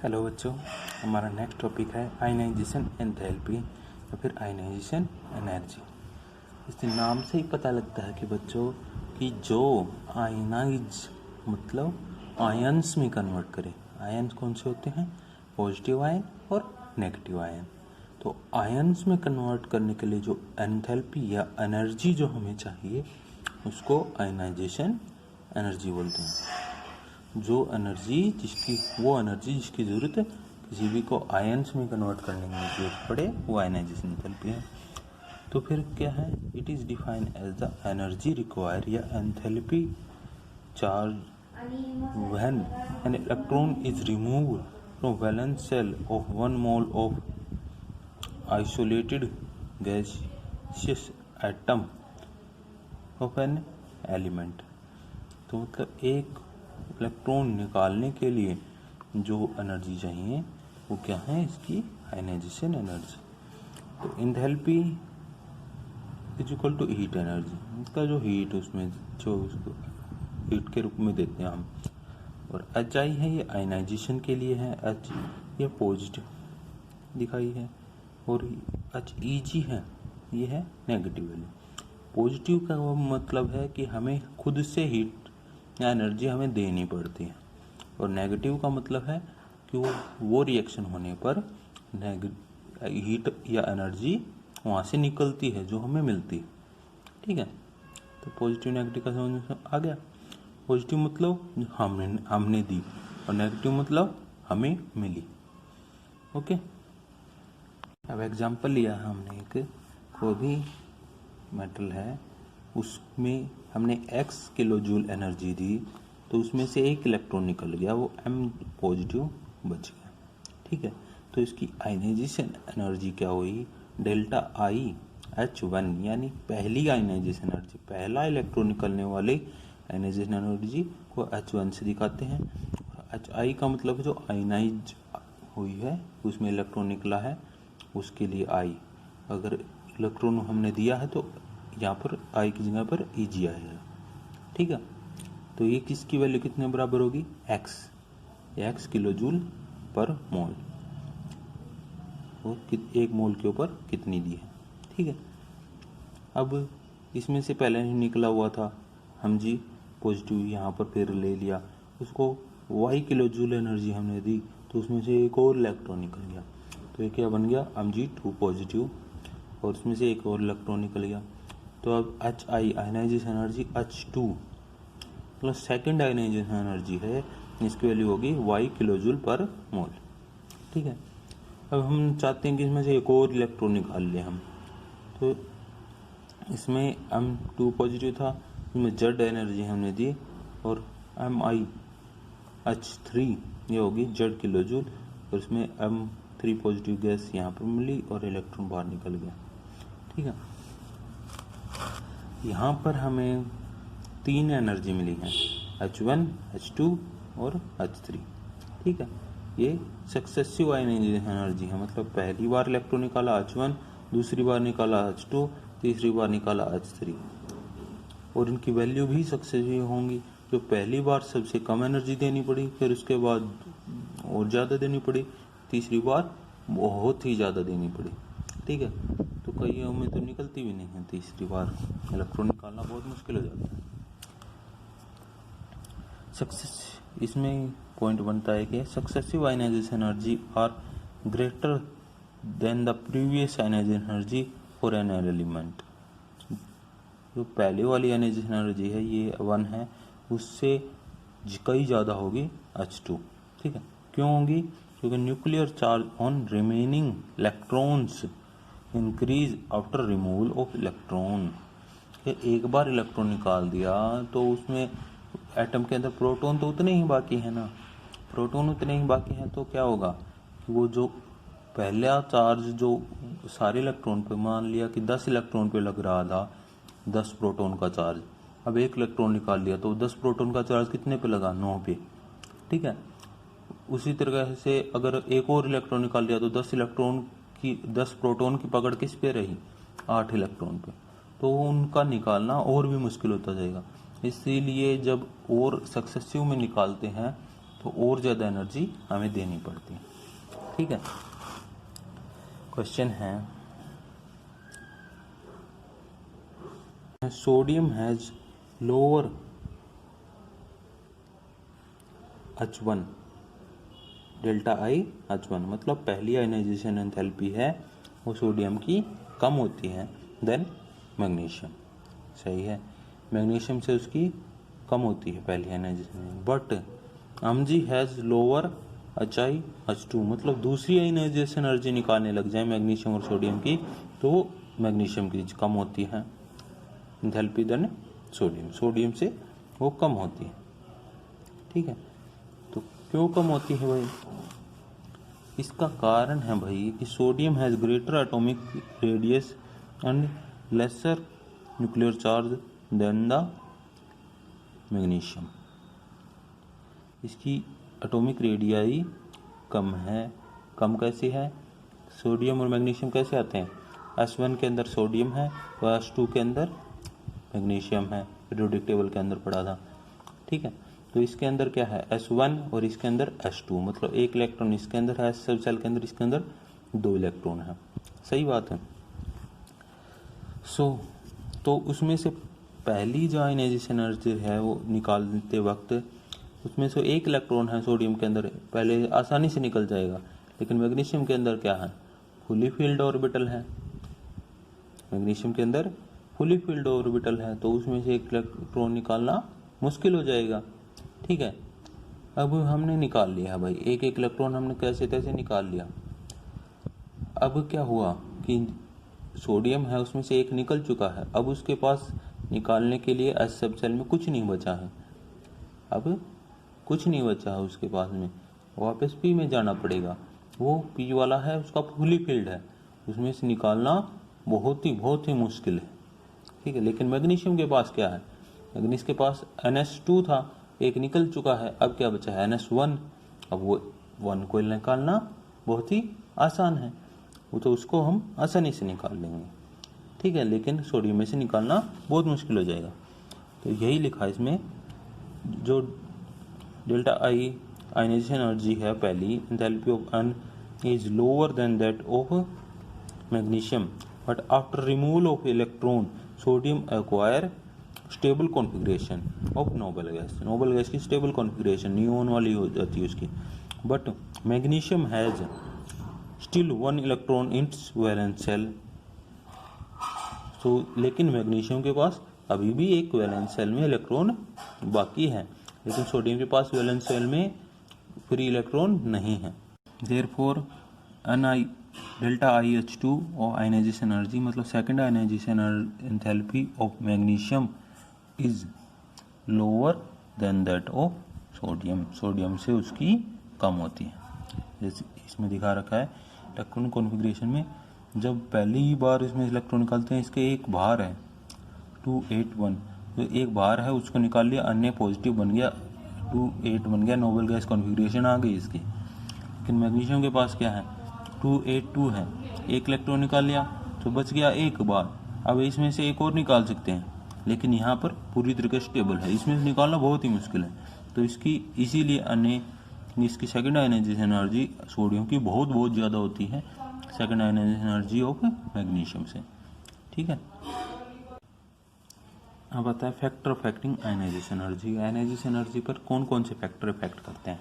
Hello बच्चों, हमारा next topic है आयनाइजेशन एंथैल्पी या फिर आयनाइजेशन एनर्जी। इसके नाम से ही पता लगता है कि बच्चों कि जो आयनाइज मतलब आयंस में कन्वर्ट करे। आयंस कौन से होते हैं? पॉजिटिव आयन और नेगेटिव आयन। तो आयंस में कन्वर्ट करने के लिए जो एंथैल्पी या एनर्जी जो हमें चाहिए उसको आयनाइजेशन एनर्जी बोलते हैं। जो एनर्जी जिसकी ज़रूरत किसी भी को आयंस में कन्वर्ट करने की जरूरत पड़े वो आयनाइजेशन एंथैल्पी है। तो फिर क्या है? It is defined as the energy required या enthalpy charge when an electron is removed from valence shell of 1 mole of isolated gaseous atom of an element. तो मतलब एक इलेक्ट्रॉन निकालने के लिए जो एनर्जी चाहिए वो क्या है? इसकी आयनाइजेशन एनर्जी। तो enthalpy is equal to heat energy. इसका जो हीट उसमें जो उसको हीट के रूप में देते हैं हम। और एच आई है ये आयनाइजेशन के लिए है, एच ये पॉजिटिव दिखाई है, और एच ई जी है ये है नेगेटिव वैल्यू। पॉजिटिव का वो मतलब है कि हमें खुद से हीट या एनर्जी हमें देनी पड़ती है, और नेगेटिव का मतलब है कि वो रिएक्शन होने पर हीट या एनर्जी वहाँ से निकलती है जो हमें मिलती है। ठीक है, तो पॉजिटिव नेगेटिव का समझ में आ गया। पॉजिटिव मतलब हमने दी और नेगेटिव मतलब हमें मिली। ओके, अब एग्जांपल लिया हमने एक कोई भी मेटल है, उसमें हमने x किलो जूल एनर्जी दी, तो उसमें से एक इलेक्ट्रॉन निकल गया, वो m पॉजिटिव बच गया। ठीक है, तो इसकी आयनाइजेशन एनर्जी क्या हुई? डेल्टा आई H1, यानी पहली आयनाइजेशन एनर्जी, पहला इलेक्ट्रॉन निकलने वाले आयनाइजेशन एनर्जी को H1 से दिखाते हैं। HI का मतलब जो आयनाइज हुई है उसमें इलेक्ट्रॉन निकला है उसके लिए I। अगर इलेक्ट्रॉन हमने दिया है तो यहाँ पर I की जगह पर Eg आएगा। ठीक है, तो ये किसकी वैल्यू कितने बराबर होगी? x किलो जूल पर मोल, वो एक मोल के ऊपर कितनी दी है। ठीक है, अब इसमें से पहले ही निकला हुआ था हम जी पॉजिटिव, यहाँ पर फिर ले लिया उसको, y किलो जूल एनर्जी हमने दी, तो उसमें से एक और इलेक्ट्रॉन निकल गया, तो ये क्या बन गया? Mg2 पॉजिटिव, और उसमें से एक और इलेक्ट्रॉन निकल गया। तो अब HI ionisation energy H2 plus second ionisation energy है, इसकी वैल्यू होगी y किलो जूल पर मोल। ठीक है, अब हम चाहते हैं कि इसमें से एक और इलेक्ट्रॉन निकाल लें हम, तो इसमें M2 पॉजिटिव था, इसमें Z एनर्जी हमने दी, और Mi H3 ये होगी Z किलो जूल, और इसमें M3 पॉजिटिव गैस यहाँ पर मिली और इलेक्ट्रॉन बाहर निकल गया। ठीक है, यहाँ पर हमें 3 एनर्जी मिली है, H1, H2 और H3। ठीक है, ये सक्सेसिव आयनाइजेशन एनर्जी है, मतलब पहली बार इलेक्ट्रॉन निकाला H1, दूसरी बार निकाला H2, तीसरी बार निकाला H3, और इनकी वैल्यू भी सक्सेसिव होंगी। जो पहली बार सबसे कम एनर्जी देनी पड़ी, फिर उसके बाद और ज़्यादा देनी पड़ी, तीसरी बार बहुत ही ज़्यादा देनी पड़ी। ठीक है, तो कईयों में तो निकलती भी नहीं है, तीसरी बार इलेक्ट्रॉन निकालना बहुत मुश्किल हो जाता है। सक्सेस इसमें पॉइंट बनता है कि successive ionisation energy are greater than the previous ionisation energy for an element. जो पहले वाली आयनाइजेशन एनर्जी है ये 1 है, उससे कई ज़्यादा होगी H2। ठीक है, क्यों होगी? क्योंकि nuclear charge on remaining electrons increase after removal of electron. एक बार इलेक्ट्रॉन निकाल दिया तो उसमें एटम के अंदर प्रोटॉन तो उतने ही बाकी है ना, प्रोटॉन उतने ही बाकी हैं, तो क्या होगा कि वो जो पहला चार्ज जो सारे इलेक्ट्रॉन पे, मान लिया कि 10 इलेक्ट्रॉन पे लग रहा था 10 प्रोटॉन का चार्ज, अब एक इलेक्ट्रॉन निकाल लिया तो 10 प्रोटॉन का चार्ज कितने पे लगा? 9 पे। ठीक है, उसी तरह से अगर एक और इलेक्ट्रॉन निकाल लिया तो 10 प्रोटॉन की पकड़ किस पे रही? 8 इलेक्ट्रॉन पे, तो उनका निकालना और भी मुश्किल होता जाएगा। इसीलिए जब और सक्सेसिव में निकालते हैं तो और ज़्यादा एनर्जी हमें देनी पड़ती है। ठीक है, क्वेश्चन है sodium has lower H1 delta I H1, मतलब पहली आयनाइजेशन एंथैल्पी है वो सोडियम की कम होती है देन मैग्नीशियम। सही है, मैग्नीशियम से उसकी कम होती है पहली ionisation. But Mg has lower HI H2, मतलब दूसरी आयनाइजेशन एनर्जी निकालने लग जाए मैग्नीशियम और सोडियम की तो मैग्नीशियम की कम होती है एंथैल्पी देन सोडियम से वो कम होती है। ठीक है, तो क्यों कम होती है भाई? इसका कारण है भाई कि sodium has greater atomic radius and lesser nuclear charge than the magnesium. इसकी एटॉमिक रेडियाई कम है। कम कैसे है? सोडियम और मैग्नीशियम कैसे आते हैं? S1 के अंदर सोडियम है और S2 के अंदर मैग्नीशियम है, पीरियोडिक टेबल के अंदर पढ़ा था। ठीक है, तो इसके अंदर क्या है? S1 और इसके अंदर S2, मतलब एक इलेक्ट्रॉन इसके अंदर है, सब सेल के अंदर इसके अंदर 2 इलेक्ट्रॉन है। सही बात है। तो उसमें से पहली जो आयनाइजेशन एनर्जी है वो निकालते वक्त उसमें से एक इलेक्ट्रॉन है सोडियम के अंदर, पहले आसानी से निकल जाएगा। लेकिन मैग्नीशियम के अंदर क्या है? फुली फील्ड ऑर्बिटल है। मैग्नीशियम के अंदर फुली फील्ड ऑर्बिटल है, तो उसमें से एक इलेक्ट्रॉन निकालना मुश्किल हो जाएगा। ठीक है, अब हमने निकाल लिया भाई, एक एक इलेक्ट्रॉन हमने कैसे तैसे निकाल लिया। अब क्या हुआ कि सोडियम है उसमें से एक निकल चुका है, अब उसके पास निकालने के लिए एस सब सेल में कुछ नहीं बचा है। अब कुछ नहीं बचा है उसके पास में, वापस पी में जाना पड़ेगा। वो पी वाला है, उसका फुली फील्ड है, उसमें से निकालना बहुत ही मुश्किल है। ठीक है, लेकिन मैग्नीशियम के पास क्या है? मैग्नीशियम के पास NH2 था, एक निकल चुका है, अब क्या बचा है? NH1। अब वो 1 को निकालना बहुत ही आसान है, वो तो उसको हम आसानी से निकाल लेंगे। ठीक है, लेकिन सोडियम में से निकालना बहुत मुश्किल हो जाएगा। तो यही लिखा है इसमें, जो डेल्टा आई आयनाइजेशन एनर्जी है पहली, enthalpy of N is lower than that of magnesium, but after removal of electron sodium acquire stable configuration of noble gas. Noble gas की स्टेबल कॉन्फ़िगरेशन नियोन वाली हो जाती है उसकी। But magnesium has still 1 electron in its valence shell. तो लेकिन magnesium के पास अभी भी एक वैलेंस सेल में इलेक्ट्रॉन बाकी है, लेकिन सोडियम के पास वैलेंस सेल में फ्री इलेक्ट्रॉन नहीं है। देयरफॉर Ni डेल्टा IH2 और आयनाइजेशन एनर्जी, मतलब second ionisation enthalpy of magnesium is lower than that of sodium. Sodium से उसकी कम होती है। जैसे इसमें दिखा रखा है इलेक्ट्रॉन कॉन्फ़िगरेशन में, जब पहली बार इसमें इलेक्ट्रॉन निकालते हैं, इसके एक बाहर है 281, जो एक बाहर है उसको निकाल लिया, अन्य पॉजिटिव बन गया, 28 बन गया, नोबल गैस कॉन्फ़िगरेशन आ गई इसकी। लेकिन मैग्नीशियम के पास क्या है? 282 है, एक इलेक्ट्रॉन निकाल लिया तो बच गया एक बार। अब इसमें से एक और निकाल सकते हैं, लेकिन यहाँ पर पूरी तरीके से स्टेबल है, इसमें से निकालना बहुत ही मुश्किल है। तो इसकी इसीलिए अन्य इसकी सेकंड आयनाइजेशन एनर्जी सोडियम की बहुत ज़्यादा होती है second ionisation energy of magnesium से। ठीक है, अब आता है factor affecting ionisation energy. Ionisation energy पर कौन कौन से फैक्टर इफेक्ट करते हैं?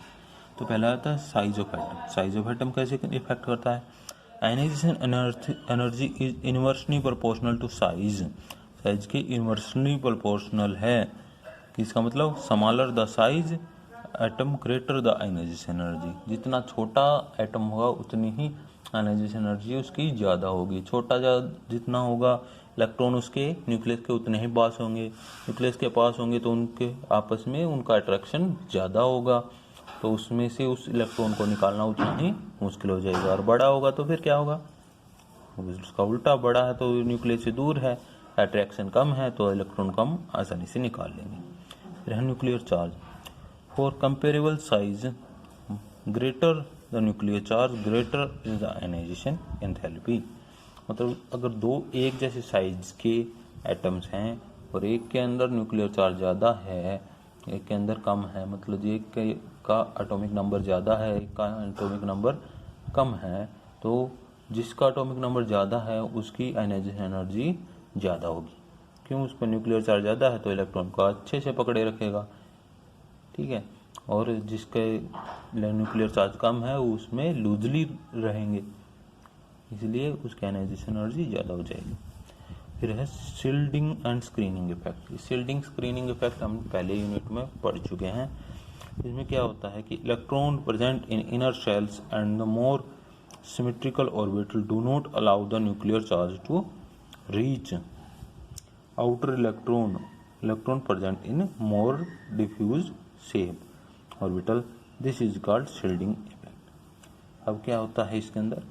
तो पहला आता है size of atom. Size of atom कैसे इफेक्ट करता है? Ionisation energy is inversely proportional to size. Size के इनवर्सली प्रोपोर्शनल है। इसका मतलब smaller the size atom greater the ionisation energy. जितना छोटा एटम होगा उतनी ही आयनाइजेशन एनर्जी उसकी ज़्यादा होगी। छोटा जितना होगा इलेक्ट्रॉन उसके न्यूक्लियस के उतने ही पास होंगे। न्यूक्लियस के पास होंगे तो उनके आपस में उनका अट्रैक्शन ज़्यादा होगा, तो उसमें से उस इलेक्ट्रॉन को निकालना उतना ही मुश्किल हो जाएगा। और बड़ा होगा तो फिर क्या होगा? उसका उल्टा, बड़ा है तो न्यूक्लियस से दूर है, अट्रैक्शन कम है, तो इलेक्ट्रॉन कम आसानी से निकाल लेंगे। फिर है nuclear charge. For comparable size greater the nuclear charge greater is the ionisation enthalpy. मतलब अगर दो एक जैसे साइज के एटम्स हैं और एक के अंदर न्यूक्लियर चार्ज ज़्यादा है, एक के अंदर कम है, मतलब एक के का एटॉमिक नंबर ज़्यादा है, एक का एटॉमिक नंबर कम है, तो जिसका एटॉमिक नंबर ज़्यादा है उसकी आयनाइजेशन एनर्जी ज़्यादा होगी। क्यों? उस पर न्यूक्लियर चार्ज ज़्यादा है तो इलेक्ट्रॉन को अच्छे से पकड़े रखेगा, ठीक है। और जिसके न्यूक्लियर चार्ज कम है उसमें लूजली रहेंगे, इसलिए उसकी आयनाइजेशन एनर्जी ज़्यादा हो जाएगी। फिर है shielding and screening effect. Shielding screening effect हम पहले यूनिट में पढ़ चुके हैं। इसमें क्या होता है कि electron present in inner shells and the more symmetrical orbital do not allow the nuclear charge to reach outer electron present in more diffuse shape orbital, this is called shielding effect. अब क्या होता है इसके अंदर,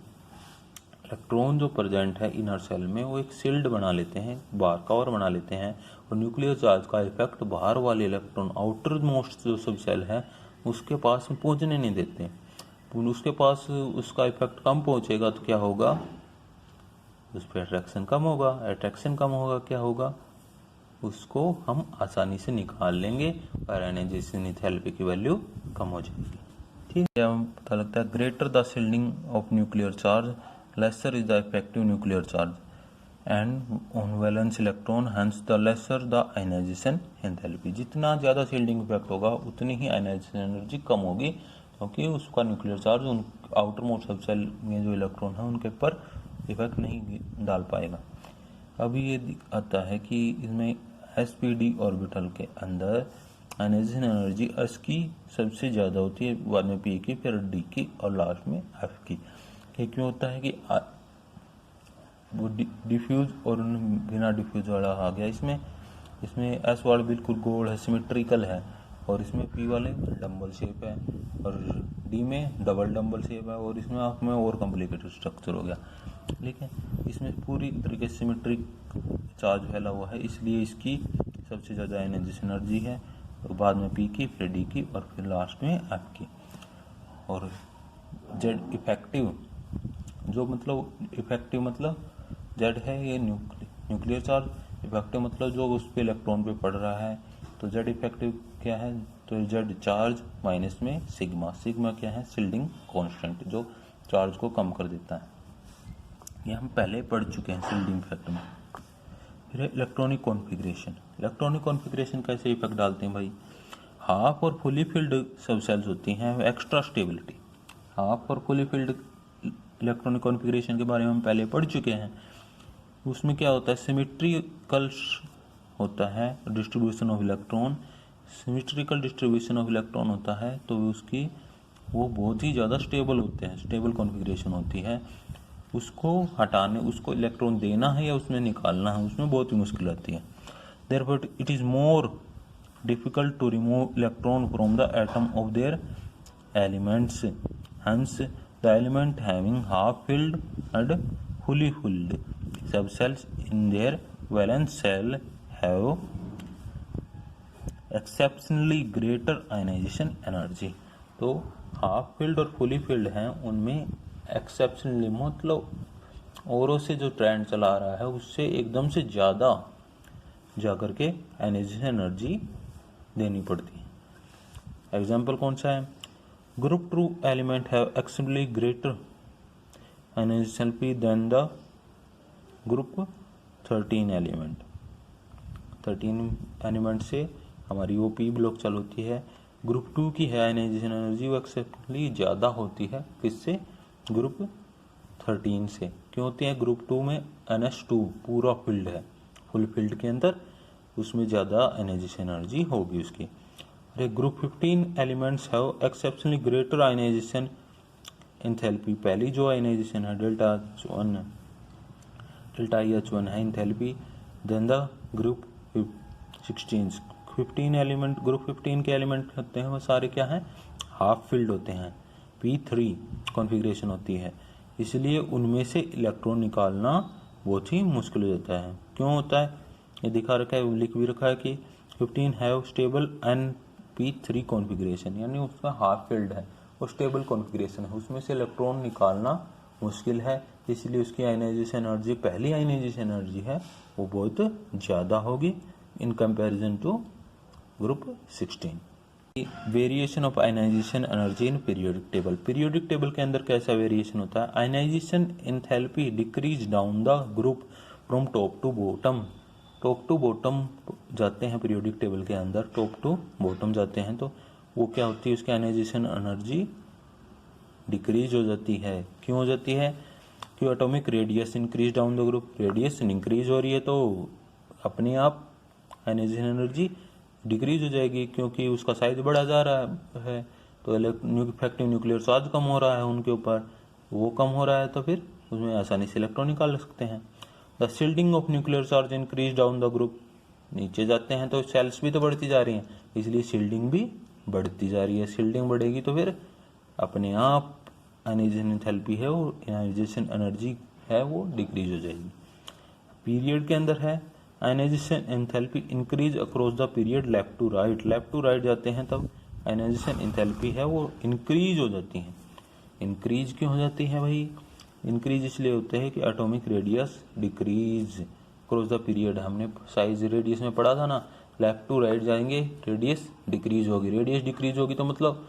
electron जो present है inner cell में वो एक शील्ड बना लेते हैं, बाहर कवर बना लेते हैं, और न्यूक्लियर चार्ज का इफेक्ट बाहर वाले इलेक्ट्रॉन आउटर मोस्ट जो सब सेल है उसके पास पहुंचने नहीं देते। उसके पास उसका इफेक्ट कम पहुंचेगा तो क्या होगा, उस पर अट्रैक्शन कम होगा। अट्रैक्शन कम होगा क्या होगा, उसको हम आसानी से निकाल लेंगे और आयनाइजेशन एंथैल्पी की वैल्यू कम हो जाएगी, ठीक है। हमें पता लगता है greater the shielding of nuclear charge lesser is the effective nuclear charge and on valence electron, hence the lesser the ionization enthalpy। जितना ज़्यादा शील्डिंग इफेक्ट होगा उतनी ही आयनाइजेशन एनर्जी कम होगी, क्योंकि उसका न्यूक्लियर चार्ज उन आउटर मोस्ट सब सेल में जो इलेक्ट्रॉन है उनके ऊपर इफेक्ट नहीं डाल पाएगा। अभी ये आता है कि इसमें sp-d ऑर्बिटल के अंदर आयनाइजेशन एनर्जी s की सबसे ज़्यादा होती है, बाद में p की, फिर d की और लास्ट में f की। ये क्यों होता है कि वो डिफ्यूज और बिना डिफ्यूज वाला आ गया। इसमें एस वाला बिल्कुल गोल है, सिमेट्रिकल है, और इसमें पी वाले डम्बल शेप है, और डी में डबल डम्बल शेप है, और इसमें आप में और कॉम्प्लिकेटेड स्ट्रक्चर हो गया। लेकिन इसमें पूरी तरीके से सिमेट्रिक चार्ज फैला हुआ है, इसलिए इसकी सबसे ज़्यादा आयनाइजेशन एनर्जी है, और बाद में पी की, फिर डी की, और फिर लास्ट में एफ की। और जेड इफेक्टिव, जो मतलब इफेक्टिव मतलब जेड है ये न्यूक्लियर चार्ज, इफेक्टिव मतलब जो उस पे इलेक्ट्रॉन पे पड़ रहा है। तो जेड इफेक्टिव क्या है, तो जेड चार्ज माइनस में सिग्मा। सिग्मा क्या है, शील्डिंग कांस्टेंट, जो चार्ज को कम कर देता है। ये हम पहले पढ़ चुके हैं शील्डिंग इफेक्ट में। फिर इलेक्ट्रॉनिक कॉन्फिग्रेशन। इलेक्ट्रॉनिक कॉन्फिग्रेशन कैसे इफेक्ट डालते हैं भाई, हाफ और फुली फिल्ड सब सेल्स होती हैं, एक्स्ट्रा स्टेबिलिटी। हाफ और फुली फिल्ड इलेक्ट्रॉनिक कॉन्फ़िगरेशन के बारे में हम पहले पढ़ चुके हैं। उसमें क्या होता है, सिमेट्रिकल होता है distribution of electron. Symmetrical distribution of electron होता है तो उसकी वो बहुत ही ज़्यादा स्टेबल होते हैं, स्टेबल कॉन्फ़िगरेशन होती है। उसको हटाने, उसको इलेक्ट्रॉन देना है या उसमें निकालना है, उसमें बहुत ही मुश्किल आती है। Therefore it is more difficult to remove electron from the atom of their elements, hence the element having half filled and fully filled subcells in their valence shell have exceptionally greater ionization energy। तो half filled और fully filled हैं उनमें exceptionally मतलब औरों से जो trend चला रहा है उससे एकदम से ज़्यादा जाकर के आयनाइजेशन एनर्जी देनी पड़ती है। एग्जाम्पल कौन सा है, Group 2 element have extremely greater ionization enthalpy than the Group 13 element। 13 element से हमारी वो पी ब्लॉक चालू होती है। ग्रुप 2 की है आयनाइजेशन एनर्जी वो एक्सेप्शनली ज़्यादा होती है, किससे, ग्रुप 13 से। क्यों होती है, ग्रुप 2 में NH2 पूरा फील्ड है, फुल फील्ड के अंदर, उसमें ज़्यादा आयनाइजेशन एनर्जी होगी उसकी। Group 15 elements have exceptionally greater ionisation enthalpy. पहली जो आयनाइजेशन है डेल्टा IH1 है enthalpy, then the group 16 15 element, group 15 के एलिमेंट होते हैं वो सारे क्या हैं, हाफ फील्ड होते हैं, P3 कॉन्फ़िगरेशन होती है, इसलिए उनमें से इलेक्ट्रॉन निकालना बहुत ही मुश्किल हो जाता है। क्यों होता है, ये दिखा रखा है, लिख भी रखा है कि 15 हैव स्टेबल P3 कॉन्फ़िगरेशन, यानी उसका हाफ फील्ड है और स्टेबल कॉन्फ़िगरेशन है, उसमें से इलेक्ट्रॉन निकालना मुश्किल है, इसलिए उसकी आयनाइजेशन एनर्जी, पहली आयनाइजेशन एनर्जी है वो बहुत ज़्यादा होगी in comparison to group 16। Variation of ionisation energy in periodic table. Periodic table के अंदर कैसा वेरिएशन होता है? Ionisation enthalpy decrease down the group from top to bottom. Top to bottom जाते हैं पीरियोडिक टेबल के अंदर, टॉप टू बॉटम जाते हैं तो वो क्या होती है, उसकी आयनाइजेशन एनर्जी डिक्रीज हो जाती है। क्यों हो जाती है? क्यों? Atomic radius increase down the group, radius increase हो रही है तो अपने आप आयनाइजेशन एनर्जी डिक्रीज हो जाएगी, क्योंकि उसका साइज बढ़ा जा रहा है तो इफेक्टिव न्यूक्लियर चार्ज कम हो रहा है उनके ऊपर, वो कम हो रहा है तो फिर उसमें आसानी से इलेक्ट्रॉन निकाल सकते हैं। The shielding of nuclear charge increase down the group, नीचे जाते हैं तो सेल्स भी तो बढ़ती जा रही हैं, इसलिए शील्डिंग भी बढ़ती जा रही है। शील्डिंग बढ़ेगी तो फिर अपने आप आयनाइजेशन एंथैल्पी है वो, आयनाइजेशन एनर्जी है वो डिक्रीज हो जाएगी। पीरियड के अंदर है ionisation enthalpy increase across the period left to right. Left to right जाते हैं तब आयनाइजेशन एंथैल्पी है वो इंक्रीज हो जाती है। इंक्रीज क्यों हो जाती है भाई? इंक्रीज इसलिए होते हैं कि atomic radius decrease across the period. हमने साइज रेडियस में पढ़ा था ना, लेफ्ट टू राइट जाएंगे रेडियस डिक्रीज होगी। रेडियस डिक्रीज होगी तो मतलब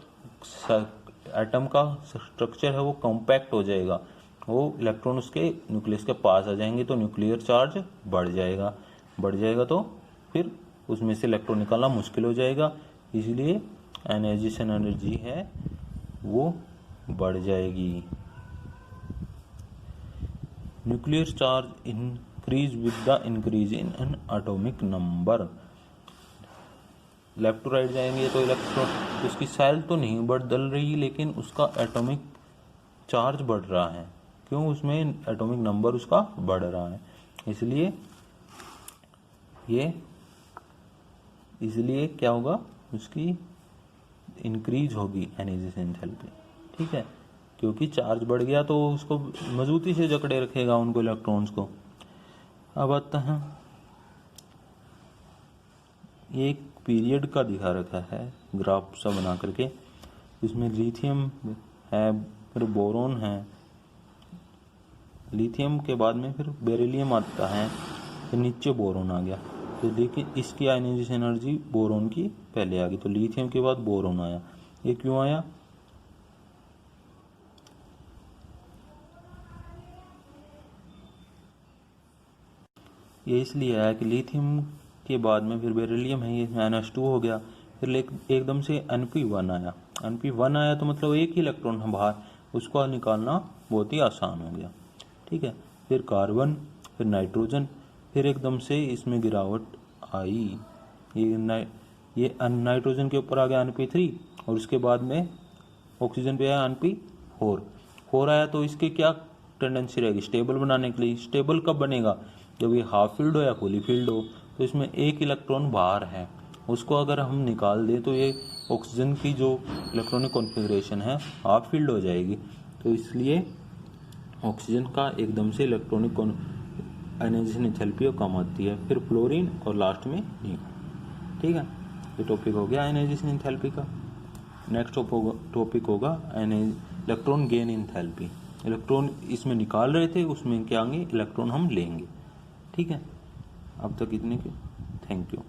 एटम का स्ट्रक्चर है वो कॉम्पैक्ट हो जाएगा, वो इलेक्ट्रॉन उसके न्यूक्लियस के पास आ जाएंगे तो न्यूक्लियर चार्ज बढ़ जाएगा। बढ़ जाएगा तो फिर उसमें से इलेक्ट्रॉन निकालना मुश्किल हो जाएगा, इसलिए आयनाइजेशन एनर्जी है वो बढ़ जाएगी। Nuclear charge increase with the increase in an atomic number. Left to right जाएंगे तो इलेक्ट्रॉन उसकी सेल तो नहीं बदल रही लेकिन उसका एटॉमिक चार्ज बढ़ रहा है। क्यों? उसमें एटॉमिक नंबर उसका बढ़ रहा है, इसलिए क्या होगा, उसकी इंक्रीज होगी आयनाइजेशन एंथैल्पी। ठीक है, क्योंकि चार्ज बढ़ गया तो उसको मजबूती से जकड़े रखेगा उनको इलेक्ट्रॉन्स को। अब आता है एक पीरियड का दिखा रखा है ग्राफ सा बना करके, इसमें लिथियम है, फिर बोरोन है, लिथियम के बाद में फिर बेरिलियम आता है, फिर नीचे बोरोन आ गया। तो देखिए इसकी आयनाइजेशन एनर्जी बोरोन की पहले आ गई, तो लिथियम के बाद बोरोन आया। ये क्यों आया? ये इसलिए आया कि लिथियम के बाद में फिर बेरिलियम है, ये -2 हो गया, फिर एकदम से Np1 आया। Np1 आया तो मतलब एक ही इलेक्ट्रॉन है बाहर, उसको निकालना बहुत ही आसान हो गया। ठीक है, फिर कार्बन, फिर नाइट्रोजन, फिर एकदम से इसमें गिरावट आई। ये नाइट्रोजन के ऊपर आ गया Np3 और उसके बाद में ऑक्सीजन पे आया Np4 आया। तो इसके क्या टेंडेंसी रहेगी? स्टेबल बनाने के लिए। स्टेबल कब बनेगा? जब ये हाफ फील्ड हो या फुली फील्ड हो। तो इसमें एक इलेक्ट्रॉन बाहर है, उसको अगर हम निकाल दें तो ये ऑक्सीजन की जो इलेक्ट्रॉनिक कॉन्फ़िगरेशन है हाफ फील्ड हो जाएगी। तो इसलिए ऑक्सीजन का एकदम से इलेक्ट्रॉनिक आयनाइजेशन एंथैल्पी कम आती है, फिर फ्लोरीन और लास्ट में नियोन। ठीक है, ये टॉपिक हो गया आयनाइजेशन एंथैल्पी का। नेक्स्ट टॉपिक होगा इलेक्ट्रॉन गेन एंथैल्पी। इलेक्ट्रॉन इसमें निकाल रहे थे, उसमें क्या आएंगे? इलेक्ट्रॉन हम लेंगे। ठीक है, अब तक इतने के, थैंक यू।